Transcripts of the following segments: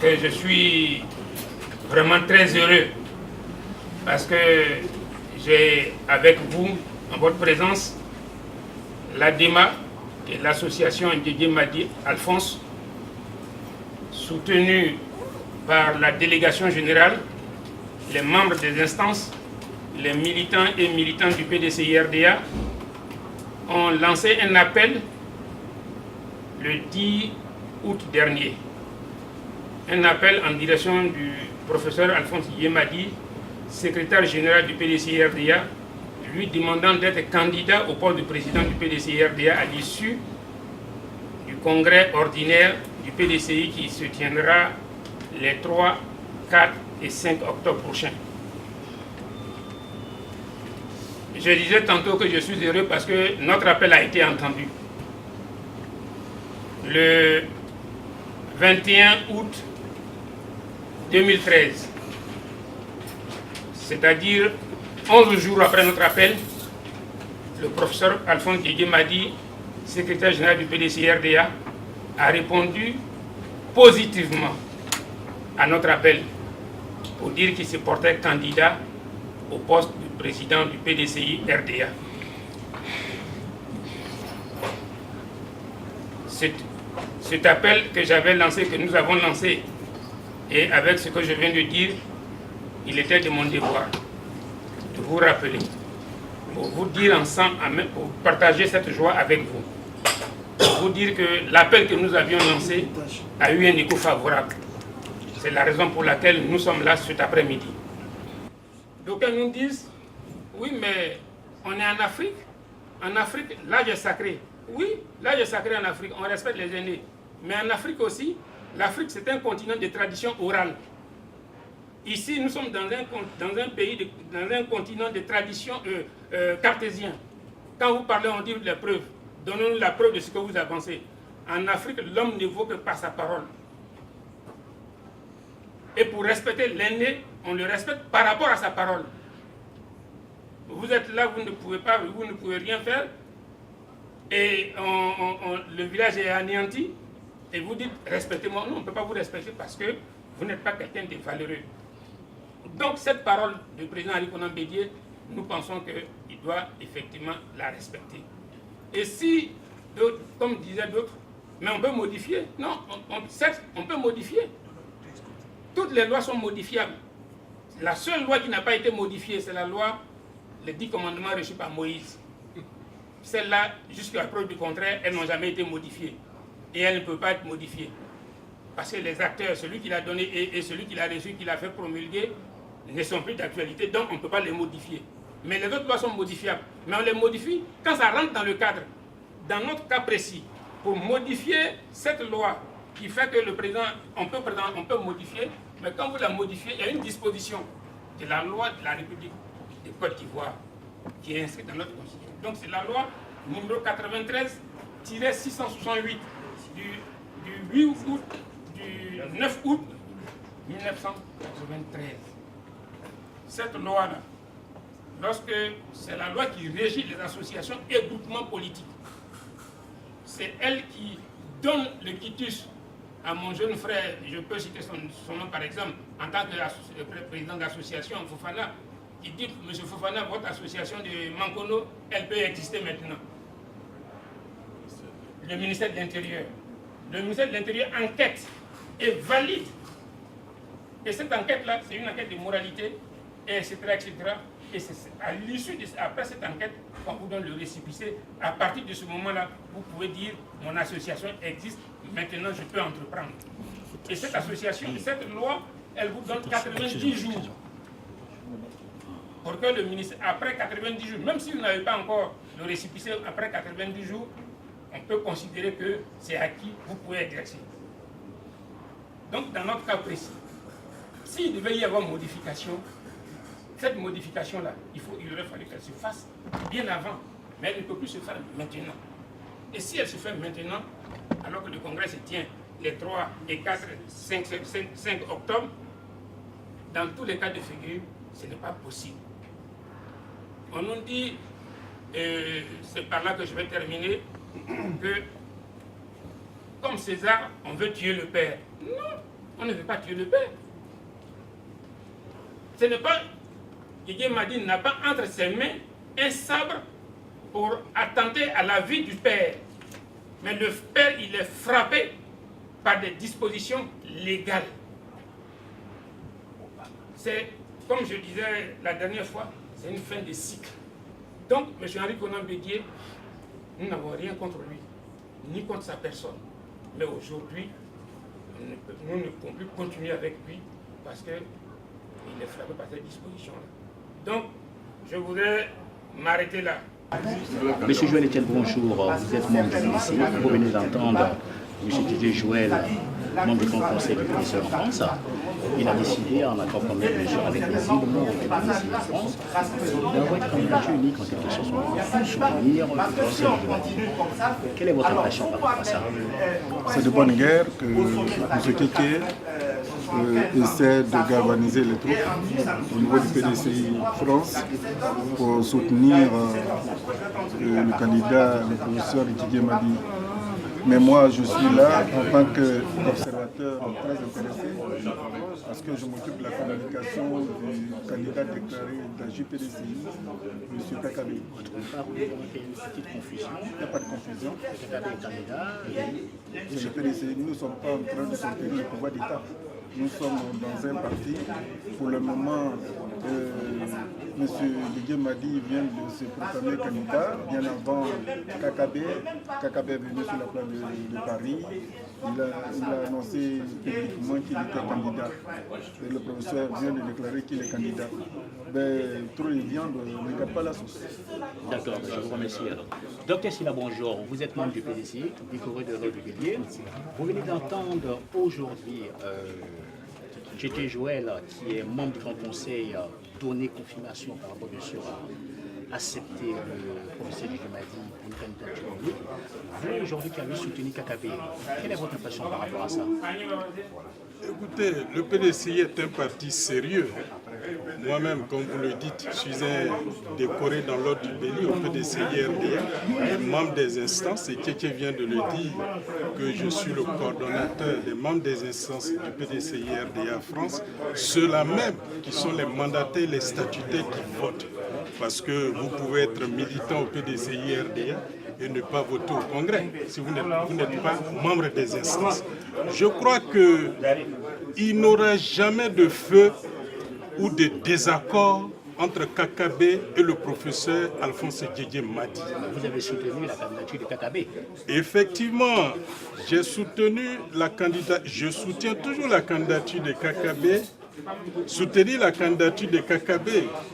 que je suis vraiment très heureux parce que j'ai avec vous, en votre présence, l'ADEMA, qui est l'association Ndiédié Madi Alphonse, soutenue par la délégation générale, les membres des instances, les militants et militantes du PDCI-RDA, ont lancé un appel le 10 août dernier. Un appel en direction du professeur Alphonse Yemadi, secrétaire général du PDCI-RDA, lui demandant d'être candidat au poste de président du PDCI-RDA à l'issue du congrès ordinaire du PDCI qui se tiendra les 3, 4 et 5 octobre prochains. Je disais tantôt que je suis heureux parce que notre appel a été entendu. Le 21 août 2013, c'est-à-dire 11 jours après notre appel, le professeur Alphonse Ndiédié Madi, secrétaire général du PDCI-RDA, a répondu positivement à notre appel pour dire qu'il se portait candidat au poste de président du PDCI-RDA. Cet appel que j'avais lancé, que nous avons lancé, et avec ce que je viens de dire, il était de mon devoir de vous rappeler, pour vous dire ensemble, pour partager cette joie avec vous, pour vous dire que l'appel que nous avions lancé a eu un écho favorable. C'est la raison pour laquelle nous sommes là cet après-midi. D'aucuns nous disent, oui, mais on est en Afrique. En Afrique, l'âge est sacré. Oui, l'âge est sacré en Afrique, on respecte les aînés. Mais en Afrique aussi, l'Afrique c'est un continent de tradition orale. Ici, nous sommes dans un pays, dans un continent de tradition cartésien. Quand vous parlez, on dit les preuves. Donnez-nous la preuve de ce que vous avancez. En Afrique, l'homme ne vaut que par sa parole. Et pour respecter l'aîné, on le respecte par rapport à sa parole. Vous êtes là, vous ne pouvez pas, vous ne pouvez rien faire. Et le village est anéanti. Et vous dites, respectez-moi. Non, on ne peut pas vous respecter parce que vous n'êtes pas quelqu'un de valeureux. Donc cette parole du président Ali Konan Bédié, nous pensons qu'il doit effectivement la respecter. Et si, comme disaient d'autres, mais on peut modifier. Non, certes, on peut modifier. Toutes les lois sont modifiables. La seule loi qui n'a pas été modifiée, c'est la loi, les 10 commandements reçus par Moïse. Celles-là, jusqu'à preuve du contraire, elles n'ont jamais été modifiées. Et elles ne peuvent pas être modifiées. Parce que les acteurs, celui qui l'a donné et celui qui l'a reçu, qui l'a fait promulguer, ne sont plus d'actualité, donc on ne peut pas les modifier. Mais les autres lois sont modifiables. Mais on les modifie quand ça rentre dans le cadre. Dans notre cas précis, pour modifier cette loi qui fait que le président, on peut modifier, mais quand vous la modifiez, il y a une disposition de la loi de la République de Côte d'Ivoire qui est inscrite dans notre constitution. Donc c'est la loi numéro 93-668 du 9 août 1993. Cette loi-là, lorsque c'est la loi qui régit les associations et groupements politiques, c'est elle qui donne le quitus à mon jeune frère, je peux citer son nom par exemple, en tant que président d'association Fofana, qui dit, M. Fofana, votre association de Mankono, elle peut exister maintenant. Le ministère de l'Intérieur. Le ministère de l'Intérieur enquête et valide. Et cette enquête-là, c'est une enquête de moralité, etc. etc. Et c'est à l'issue, après cette enquête, qu'on vous donne le récépissé. À partir de ce moment-là, vous pouvez dire, mon association existe, maintenant je peux entreprendre. Et cette association, cette loi, elle vous donne 90 jours. Pour que le ministère, après 90 jours, même si vous n'avez pas encore le récépissé, après 90 jours, on peut considérer que c'est acquis, vous pouvez exercer. Donc, dans notre cas précis, s'il devait y avoir modification, cette modification-là, il aurait fallu qu'elle se fasse bien avant, mais elle ne peut plus se faire maintenant. Et si elle se fait maintenant, alors que le congrès se tient les 3 et 4, 5 octobre, dans tous les cas de figure, ce n'est pas possible. On nous dit, c'est par là que je vais terminer, que comme César, on veut tuer le père. Non, on ne veut pas tuer le père. Ce n'est pas, Didier Madi n'a pas entre ses mains un sabre pour attenter à la vie du père. Mais le père, il est frappé par des dispositions légales. C'est, comme je disais la dernière fois, c'est une fin de cycle. Donc, M. Henri Konan Bédié, nous n'avons rien contre lui, ni contre sa personne. Mais aujourd'hui, nous ne pouvons plus continuer avec lui parce qu'il est frappé par ces dispositions-là. Donc, je voudrais m'arrêter là. Monsieur Joël Etienne, bonjour. Vous êtes membre du PDC. Vous venez d'entendre M. Didier Joël, membre du Grand Conseil du PDC en France. Il a décidé, en accord comme mesure avec les îles membres du PDC en France, d'avoir une candidature unique en quelque sorte pour soutenir le Conseil du Madi. Quelle est votre impression par rapport à ça? C'est de bonne guerre que M. Kéké essaie de galvaniser les troupes au niveau du PDCI France pour soutenir le candidat, le professeur Didier Madi. Mais moi, je suis là en tant qu'observateur très intéressé parce que je m'occupe de la communication du candidat déclaré de la JPDCI, M. Kakabe. Votre part, vous avez une petite confusion. Il n'y a pas de confusion. Kakabe est candidat. Le PDCI, nous ne sommes pas en train de soutenir le pouvoir d'État. Nous sommes dans un parti. Pour le moment, M. Didier Madi vient de se proclamer candidat, bien avant Kakabe. Kakabe est venu sur la place de Paris. Il a annoncé publiquement qu'il était candidat. Et le professeur vient de déclarer qu'il est candidat. Ben, trop de viande ne garde pas la sauce. D'accord, je vous remercie. Docteur Silla, bonjour. Vous êtes membre du PDC, décoré de l'ordre du Bélier. Vous venez d'entendre aujourd'hui Didier Joël, qui est membre du Grand Conseil, donner confirmation par rapport, bien sûr, à accepter le professeur Didier Madi pour une candidature unique. Vous, aujourd'hui, qui avez soutenu Kakabe, quelle est votre impression par rapport à ça? Écoutez, le PDCI est un parti sérieux. Moi-même, comme vous le dites, je suis un décoré dans l'ordre du Bélier au PDCI RDA, membre des instances, et Kéké vient de le dire, que je suis le coordonnateur des membres des instances du PDCI RDA France, ceux-là même qui sont les mandataires, les statutaires qui votent. Parce que vous pouvez être militant au PDCI RDA et ne pas voter au Congrès, si vous n'êtes pas membre des instances. Je crois qu'il n'aura jamais de feu ou de désaccord entre Kakabe et le professeur Alphonse Didier Madi. Vous avez soutenu la candidature de Kakabe. Effectivement, j'ai soutenu la candidature, je soutiens toujours la candidature de Kakabe. Soutenir la candidature de Kakabe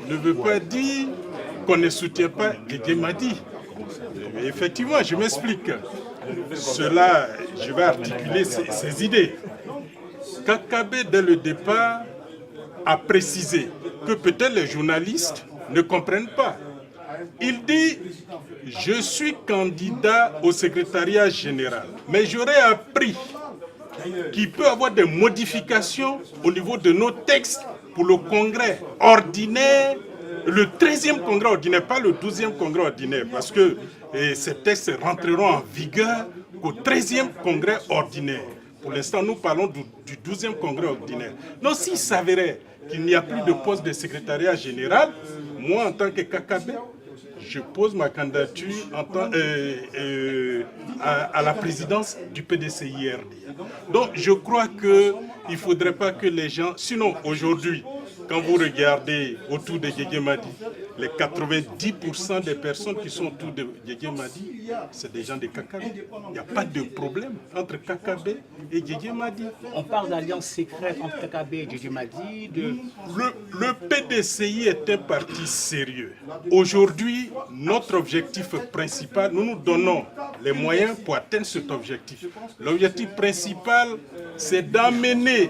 ne veut pas dire qu'on ne soutient pas Didier Madi. Mais effectivement, je m'explique. Cela, je vais articuler ces idées. Kakabe, dès le départ, a précisé que peut-être les journalistes ne comprennent pas. Il dit « Je suis candidat au secrétariat général, mais j'aurais appris qu'il peut y avoir des modifications au niveau de nos textes pour le congrès ordinaire, le 13e congrès ordinaire, pas le 12e congrès ordinaire, parce que ces textes rentreront en vigueur au 13e congrès ordinaire. Pour l'instant, nous parlons du 12e congrès ordinaire. Donc, s'il s'avérait qu'il n'y a plus de poste de secrétariat général, moi, en tant que Kakabe, je pose ma candidature à la présidence du PDCI-RDA. Donc, je crois qu'il ne faudrait pas que les gens... Sinon, aujourd'hui, quand vous regardez autour de Didier Madi, les 90% des personnes qui sont autour de Didier Madi, c'est des gens de Kakabe. Il n'y a pas de problème entre Kakabe et Didier Madi. On parle d'alliance secrète entre Kakabe et Didier Madi. Le PDCI est un parti sérieux. Aujourd'hui, notre objectif principal, nous nous donnons les moyens pour atteindre cet objectif. L'objectif principal, c'est d'amener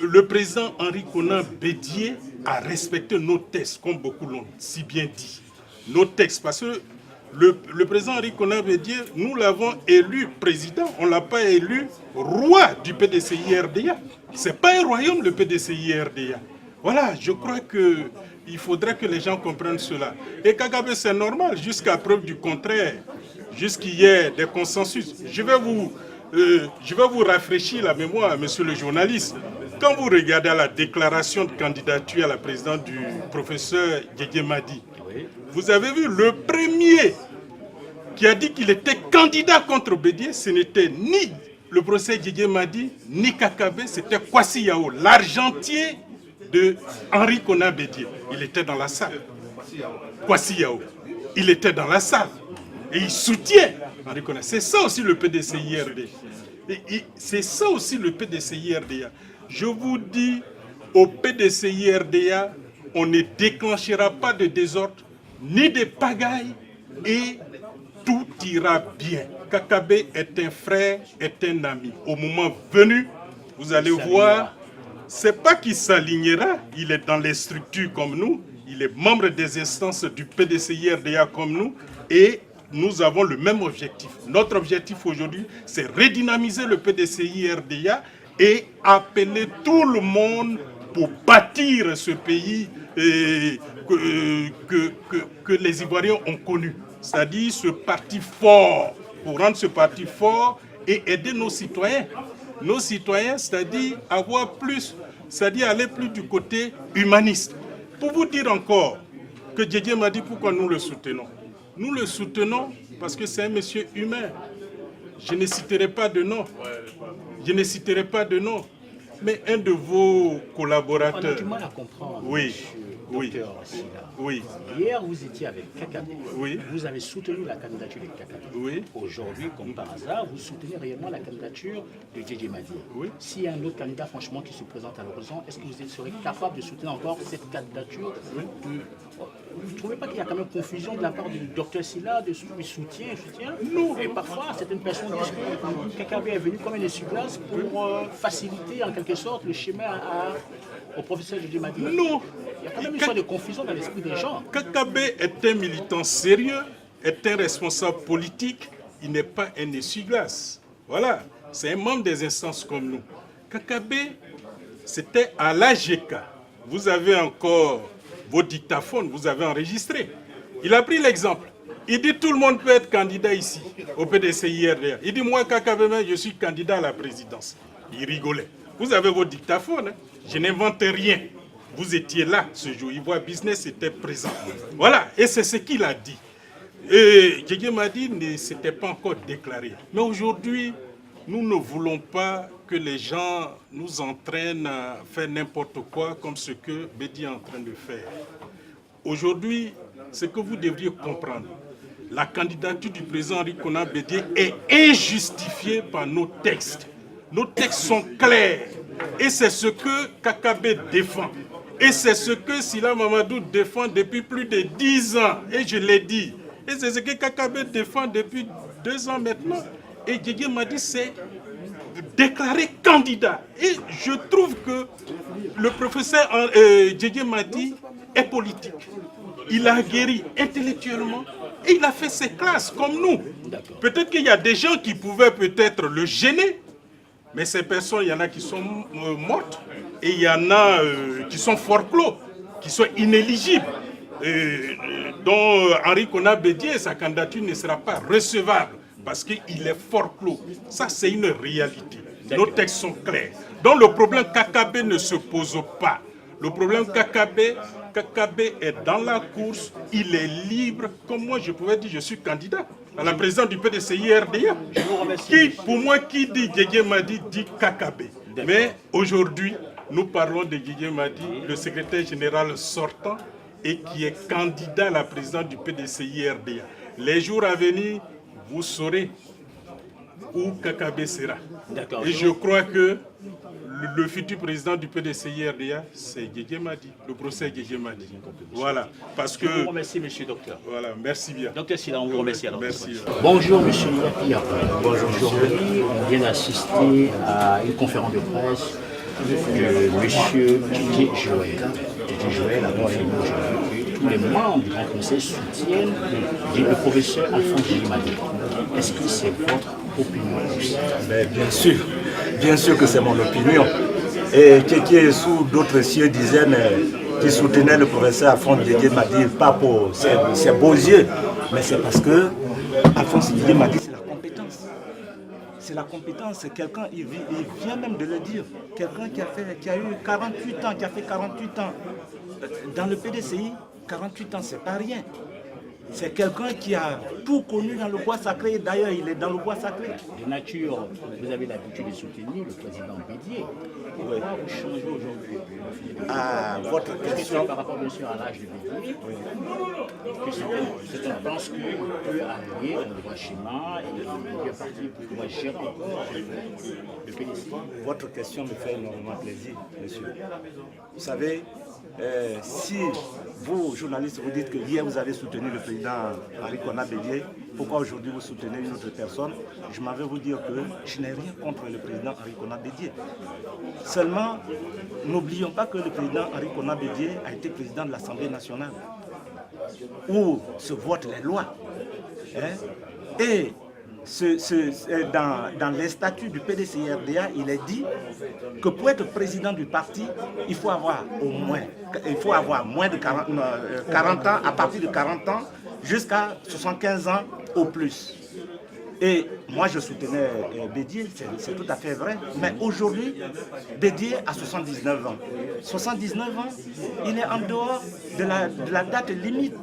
le président Henri Konan Bédié à respecter nos textes, comme beaucoup l'ont si bien dit. Nos textes, parce que le président Henri Konan Bédié, nous l'avons élu président, on ne l'a pas élu roi du PDCI-RDA. Ce n'est pas un royaume, le PDCI-RDA. Voilà, je crois qu'il faudrait que les gens comprennent cela. Et Kagabe, c'est normal, jusqu'à preuve du contraire, jusqu'il y ait des consensus. Je vais vous je vais vous rafraîchir la mémoire, monsieur le journaliste. Quand vous regardez la déclaration de candidature à la présidence du professeur Didier Madi, vous avez vu le premier qui a dit qu'il était candidat contre Bédié, ce n'était ni le professeur Didier Madi, ni Kakabe, c'était Kwasi Yao, l'argentier de Henri Konan Bédié. Il était dans la salle. Kwasi Yao, il était dans la salle. Et il soutient Henri Konan. C'est ça aussi le PDCI-RD. C'est ça aussi le PDCI-RDA. Je vous dis, au PDCI-RDA, on ne déclenchera pas de désordre, ni de pagaille, et tout ira bien. Kakabe est un frère, est un ami. Au moment venu, vous allez voir, c'est pas qu'il s'alignera, il est dans les structures comme nous, il est membre des instances du PDCI-RDA comme nous, et nous avons le même objectif. Notre objectif aujourd'hui, c'est redynamiser le PDCI-RDA et appeler tout le monde pour bâtir ce pays que les Ivoiriens ont connu. C'est-à-dire ce parti fort, pour rendre ce parti fort et aider nos citoyens. Nos citoyens, c'est-à-dire avoir plus, c'est-à-dire aller plus du côté humaniste. Pour vous dire encore que Didier m'a dit pourquoi nous le soutenons. Nous le soutenons parce que c'est un monsieur humain. Je ne citerai pas de nom. Je ne citerai pas de nom. Mais un de vos collaborateurs... On a du mal à comprendre, oui, monsieur Docteur Sila. Oui. Hier, vous étiez avec Kakabe. Oui. Vous avez soutenu la candidature de Kakabe. Oui. Aujourd'hui, comme par hasard, vous soutenez réellement la candidature de Didier Madi. Oui. S'il y a un autre candidat, franchement, qui se présente à l'horizon, est-ce que vous serez capable de soutenir encore cette candidature Vous ne trouvez pas qu'il y a quand même confusion de la part du docteur Sila, de soutien? Non. Et parfois, certaines personnes disent que Kakabe est venu comme un essuie-glace pour faciliter en quelque sorte le chemin au professeur Didier Madi. Non. Il y a quand même une sorte de confusion dans l'esprit des gens. Kakabe est un militant sérieux, est un responsable politique, il n'est pas un essuie-glace. Voilà, c'est un membre des instances comme nous. Kakabe, c'était à l'AGK. Vous avez encore vos dictaphones, vous avez enregistré. Il a pris l'exemple. Il dit tout le monde peut être candidat ici, au PDCI-RDA. Il dit moi, Kakabe, je suis candidat à la présidence. Il rigolait. Vous avez vos dictaphones, hein? Je n'invente rien. Vous étiez là ce jour. Ivoire Business était présent. Voilà, et c'est ce qu'il a dit. Et Didier Madi ne s'était pas encore déclaré. Mais aujourd'hui, nous ne voulons pas que les gens nous entraînent à faire n'importe quoi comme ce que Bédi est en train de faire. Aujourd'hui, ce que vous devriez comprendre, la candidature du président Henri Konan Bédié est injustifiée par nos textes. Nos textes sont clairs et c'est ce que Kakabe défend. Et c'est ce que Sila Mamadou défend depuis plus de 10 ans. Et je l'ai dit. Et c'est ce que Kakabe défend depuis 2 ans maintenant. Et Didier Madi s'est déclaré candidat. Et je trouve que le professeur Didier Madi est politique. Il a guéri intellectuellement et il a fait ses classes comme nous. Peut-être qu'il y a des gens qui pouvaient peut-être le gêner, mais ces personnes, il y en a qui sont mortes et il y en a qui sont forclos, qui sont inéligibles, dont Henri Konan Bédié, sa candidature ne sera pas recevable parce qu'il est forclos. Ça, c'est une réalité. Nos textes sont clairs. Donc le problème Kakabe ne se pose pas. Le problème Kakabe est dans la course, il est libre. Comme moi, je pouvais dire, je suis candidat à la présidence du PDCI-RDA. Pour moi, qui dit Didier Madi dit Kakabe. Mais aujourd'hui, nous parlons de Didier Madi, le secrétaire général sortant et qui est candidat à la présidence du PDCI-RDA. Les jours à venir, vous saurez où Kakabe sera. Et je crois que le futur président du PDCI-RDA, c'est Didier Madi, le procès Didier Madi. Voilà, parce que... Je vous remercie, monsieur le docteur. Voilà, merci bien. Docteur Sila, on vous remercie alors. Merci. Bonjour, monsieur Yapia. Bonjour. Aujourd'hui, on vient d'assister à une conférence de presse de monsieur Didier Joël. Didier Joël a confirmé aujourd'hui que tous les membres du Grand Conseil soutiennent le professeur Alphonse Didier Madi. Est-ce que c'est votre opinion aussi? Bien sûr que c'est mon opinion. Et qui est sous d'autres cieux disaient qui soutenaient le professeur Alphonse Didier Madi, pas pour ses beaux yeux, mais c'est parce que Alphonse Didier Madi, c'est la compétence. c'est la compétence, c'est quelqu'un, il vient même de le dire, quelqu'un qui a eu 48 ans, qui a fait 48 ans dans le PDCI, 48 ans, c'est pas rien. C'est quelqu'un qui a tout connu dans le bois sacré. D'ailleurs, il est dans le bois sacré. De nature, vous avez l'habitude de soutenir le président Bédié. Pourquoi vous changez aujourd'hui? Votre question par rapport bien sûr à l'âge de Bédié, certains pensent qu'on peut allier un droit schéma et bien parti pour pouvoir gérer encore le PDC. Votre question me fait énormément plaisir, monsieur. Vous savez, si vous, journalistes, vous dites que hier vous avez soutenu le président Arikona Bédié, pourquoi aujourd'hui vous soutenez une autre personne? Je m'en vais vous dire que je n'ai rien contre le président Arikona Bédié. Seulement, n'oublions pas que le président Arikona Bédié a été président de l'Assemblée nationale, où se votent les lois. Et dans les statuts du PDCI-RDA, il est dit que pour être président du parti, il faut avoir moins de 40 ans, à partir de 40 ans, jusqu'à 75 ans au plus. Et moi, je soutenais Bédié, c'est tout à fait vrai. Mais aujourd'hui, Bédié a 79 ans. 79 ans, il est en dehors de la date limite.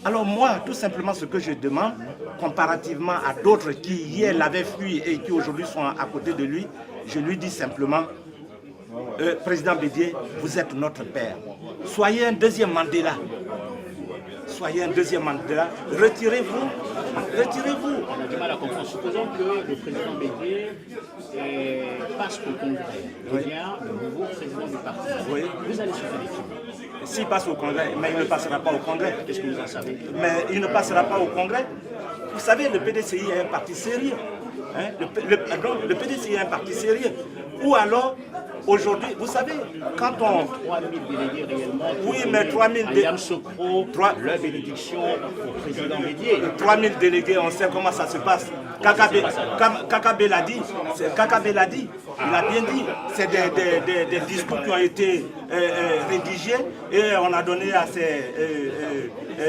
Alors moi, tout simplement, ce que je demande, comparativement à d'autres qui hier l'avaient fui et qui aujourd'hui sont à côté de lui, je lui dis simplement, Président Bédié, vous êtes notre père. Soyez un deuxième Mandela. Soyez un deuxième Mandela. Retirez-vous. Retirez-vous. On a du mal à comprendre. Supposons que le président Bédié passe au Congrès, devient le nouveau président du parti. Oui. Vous allez soutenir qui? S'il passe au Congrès, mais il ne passera pas au Congrès. Qu'est-ce que vous en savez? Mais il ne passera pas au Congrès. Vous savez, le PDCI est un parti sérieux. Hein? Le PDCI est un parti sérieux. Ou alors, aujourd'hui, vous savez, quand on... 3000 délégués réellement. Oui, mais 3000 délégués... Yann Sokro, leur bénédiction au président Bédié. 3000 délégués, on sait comment ça se passe. Kakabé l'a dit, il a bien dit. C'est des discours qui ont été rédigés et on a donné à ces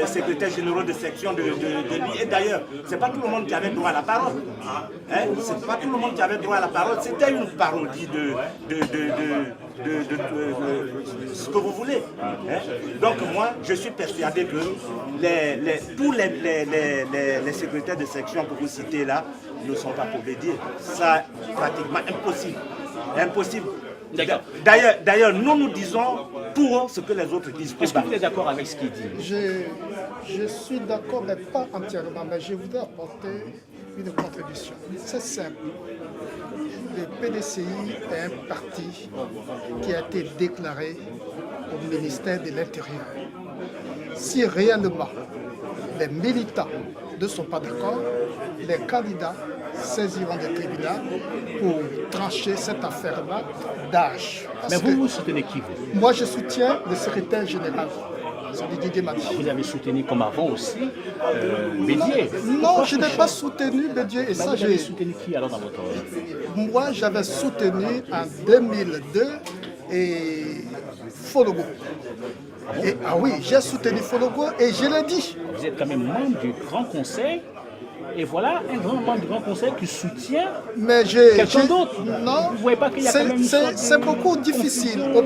secrétaires généraux de section de lui. Et d'ailleurs, c'est pas tout le monde qui avait droit à la parole. Hein? C'est pas tout le monde qui avait droit à la parole. C'était une parodie de ce que vous voulez. Hein? Donc moi, je suis persuadé que tous les secrétaires de section que vous citez là ne sont pas pour Bédié. Ça, pratiquement impossible. Impossible. D'ailleurs, nous disons tout haut ce que les autres disent. Est-ce que vous êtes d'accord avec ce qu'il dit? Je suis d'accord, mais pas entièrement. Mais je voudrais apporter une contribution. C'est simple. Le PDCI est un parti qui a été déclaré au ministère de l'Intérieur. Si réellement les militants ne sont pas d'accord, les candidats saisiront des tribunaux pour trancher cette affaire-là d'âge. Mais vous soutenez qui, vous? Moi, je soutiens le secrétaire général. Didier Madi. Vous avez soutenu comme avant aussi Bédié? Non, je n'ai pas soutenu Bédié. Et ça, vous avez soutenu qui alors dans votre... Moi, j'avais soutenu en 2002 et Fologo. Oui, j'ai soutenu Fologo et je l'ai dit. Vous êtes quand même membre du Grand Conseil. Et voilà un grand membre du Grand Conseil qui soutient quelqu'un d'autre. Non, vous voyez pas qu'il y a quand même c'est beaucoup difficile. Au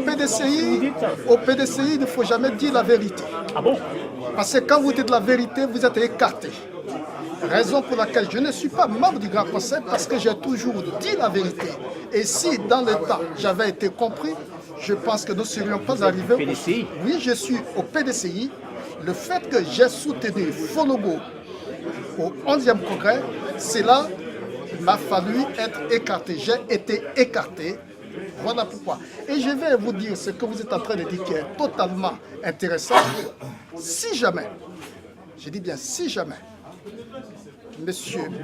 PDCI, il ne faut jamais dire la vérité. Ah bon? Parce que quand vous dites la vérité, vous êtes écarté. Raison pour laquelle je ne suis pas membre du Grand Conseil, parce que j'ai toujours dit la vérité. Et si dans le temps j'avais été compris, je pense que nous ne serions pas arrivés au PDCI. Oui, je suis au PDCI. Le fait que j'ai soutenu Fologo au 11e congrès, cela m'a fallu être écarté. J'ai été écarté. Voilà pourquoi. Et je vais vous dire ce que vous êtes en train de dire qui est totalement intéressant. Si jamais, je dis bien si jamais, M.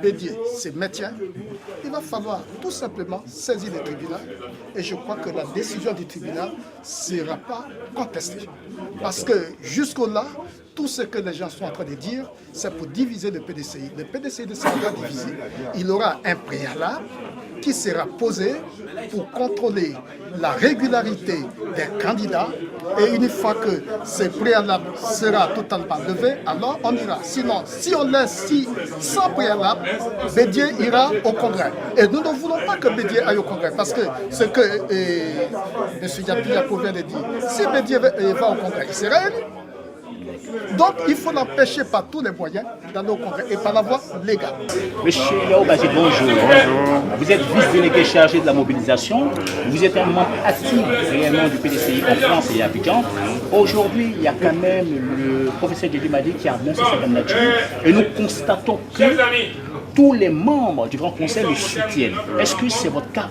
Bédié se maintient, il va falloir tout simplement saisir le tribunal. Et je crois que la décision du tribunal ne sera pas contestée. Parce que jusqu'au-là, tout ce que les gens sont en train de dire, c'est pour diviser le PDCI. Le PDCI ne sera pas divisé. Il aura un préalable qui sera posé pour contrôler la régularité des candidats Et une fois que ce préalable sera totalement levé, alors on ira. Sinon, si on laisse sans préalable, Bédié ira au Congrès. Et nous ne voulons pas que Bédié aille au Congrès, parce que ce que M. Yapi vient de dire, si Bédié va au Congrès, il sera élu. Donc il faut l'empêcher par tous les moyens d'aller au Congrès et par la voie légale. Monsieur Yao Bazid, bonjour. Bonjour. Vous êtes vice-délégué chargé de la mobilisation. Vous êtes un membre actif réellement du PDCI en France et à Abidjan. Aujourd'hui, il y a quand même le professeur Djidji Madi qui a annoncé sa candidature et nous constatons que tous les membres du Grand Conseil le soutiennent. Est-ce que c'est votre cas?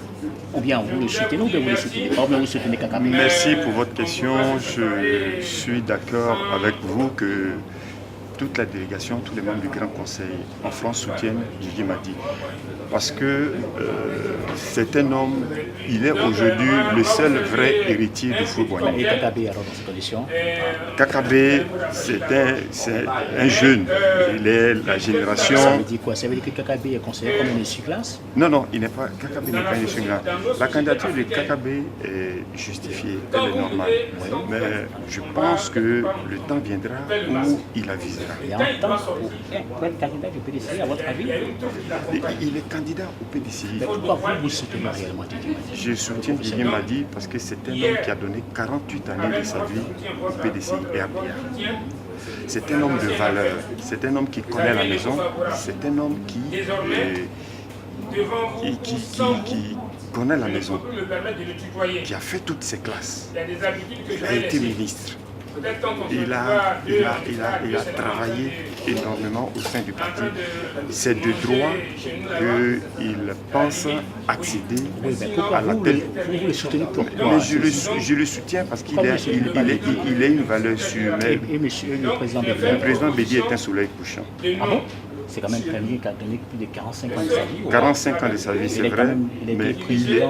Ou bien vous le soutenez ou bien vous le soutenez pas, ou bien vous soutenez Kakabé? Merci pour votre question. Je suis d'accord avec vous que toute la délégation, tous les membres du Grand Conseil en France soutiennent Djidji Madi. Parce que c'est un homme, il est aujourd'hui le seul vrai héritier de Houphouët-Boigny. Et Kakabé alors dans ces conditions? Kakabé, c'est un jeune. Il est la génération... Ça veut dire quoi? Ça veut dire que Kakabé est considéré comme une essuie-glace? Non, il n'est pas. Kakabé n'est pas une essuie-glace. La candidature de Kakabé est justifiée, elle est normale. Mais je pense que le temps viendra où il avisera. Il y a un temps pour être candidat du PDCI, à votre avis? Il est candidat au PDCI. Mais pourquoi vous soutenez réellement Djidji Madi? Je soutiens Djidji Madi parce que c'est un homme qui a donné 48 années de sa vie au PDCI et à Biya. C'est un homme de valeur, c'est un homme qui connaît la maison, c'est un homme qui connaît la maison, qui a fait toutes ses classes. Il a été ministre. Il a travaillé énormément au sein du parti. C'est de droit qu'il pense accéder à la tête. Vous le soutenez pourquoi? Mais je le soutiens parce qu'il est une valeur sûre. Et monsieur le président Bédié? Le président Bédié est un soleil couchant. Ah bon? C'est quand même quelqu'un qui a donné plus de 45 ans de sa vie. 45 ans de sa vie, c'est vrai, mais il est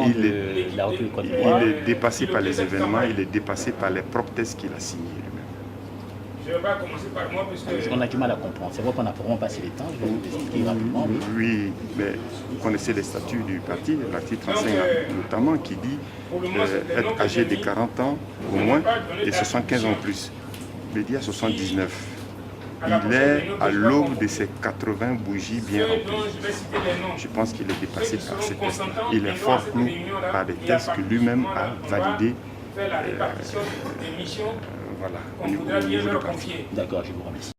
dépassé par les événements, il est dépassé par les propres tests qu'il a signés lui-même. Je vais pas commencer par moi puisque... On a du mal à comprendre. C'est vrai qu'on a vraiment passé le temps, je vais vous expliquer rapidement. Oui, mais vous connaissez les statuts du parti, l'article 35 notamment, qui dit être âgé de 40 ans au moins et 75 ans en plus. Bédié a 79. Il est à l'aube de ses 80 bougies bien remplies. Je pense qu'il est dépassé par ces tests. Il est fort clos par des tests que lui-même a validés. Voilà, au niveau du parti. D'accord, je vous remercie.